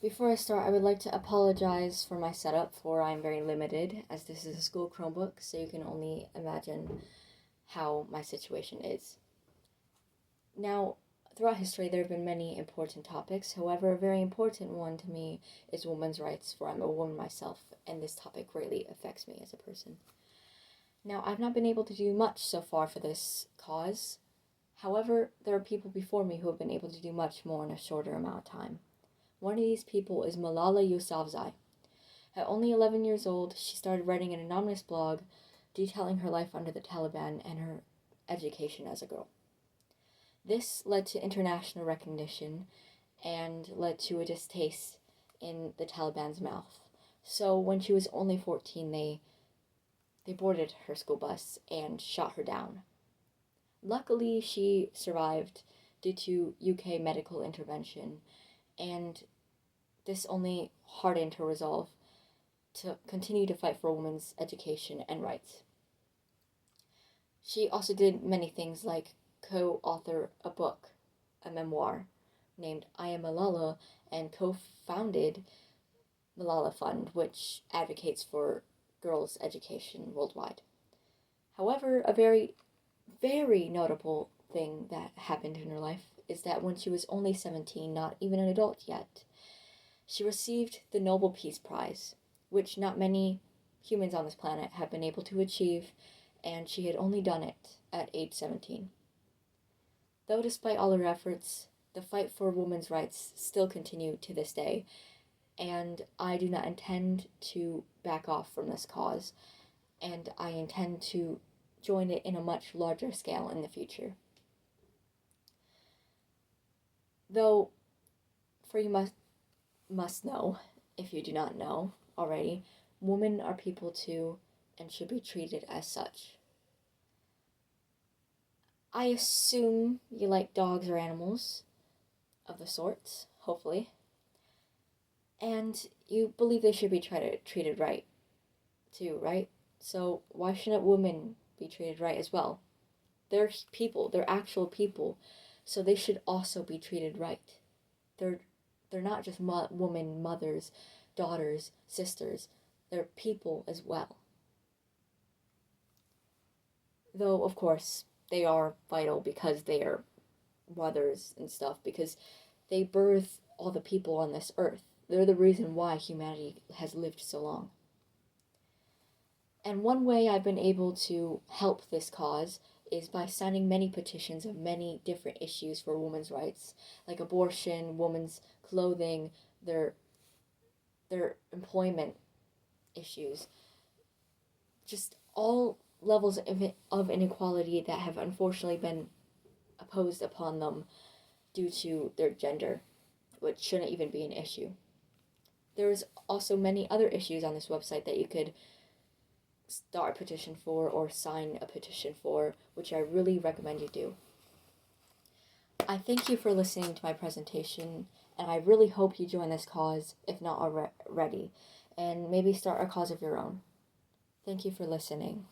Before I start, I would like to apologize for my setup, for I'm very limited, as this is a school Chromebook, so you can only imagine how my situation is. Now, throughout history, there have been many important topics. However, a very important one to me is women's rights, for I'm a woman myself, and this topic greatly affects me as a person. Now, I've not been able to do much so far for this cause. However, there are people before me who have been able to do much more in a shorter amount of time. One of these people is Malala Yousafzai. At only 11 years old, she started writing an anonymous blog detailing her life under the Taliban and her education as a girl. This led to international recognition and led to a distaste in the Taliban's mouth. So when she was only 14, they boarded her school bus and shot her down. Luckily, she survived due to UK medical intervention, and this only hardened her resolve to continue to fight for women's education and rights. She also did many things like co-author a book, a memoir, named I Am Malala, and co-founded Malala Fund, which advocates for girls' education worldwide. However, a very, very notable thing that happened in her life is that when she was only 17, not even an adult yet, she received the Nobel Peace Prize, which not many humans on this planet have been able to achieve, and she had only done it at age 17. Though despite all her efforts, the fight for women's rights still continue to this day, and I do not intend to back off from this cause, and I intend to join it in a much larger scale in the future. Though, for you must know, if you do not know already, women are people too and should be treated as such. I assume you like dogs or animals of the sorts, hopefully, and you believe they should be treated right too, right? So why shouldn't women be treated right as well? They're people, they're actual people, so they should also be treated right. They're they're not just women, mothers, daughters, sisters. They're people as well. Though, of course, they are vital because they are mothers and stuff, because they birth all the people on this earth. They're the reason why humanity has lived so long. And one way I've been able to help this cause is by signing many petitions of many different issues for women's rights, like abortion, women's clothing, their their employment issues, just all levels of inequality that have unfortunately been opposed upon them due to their gender, which shouldn't even be an issue. There's also many other issues on this website that you could start a petition for or sign a petition for, which I really recommend you do. I thank you for listening to my presentation, and I really hope you join this cause, if not already, and maybe start a cause of your own. Thank you for listening.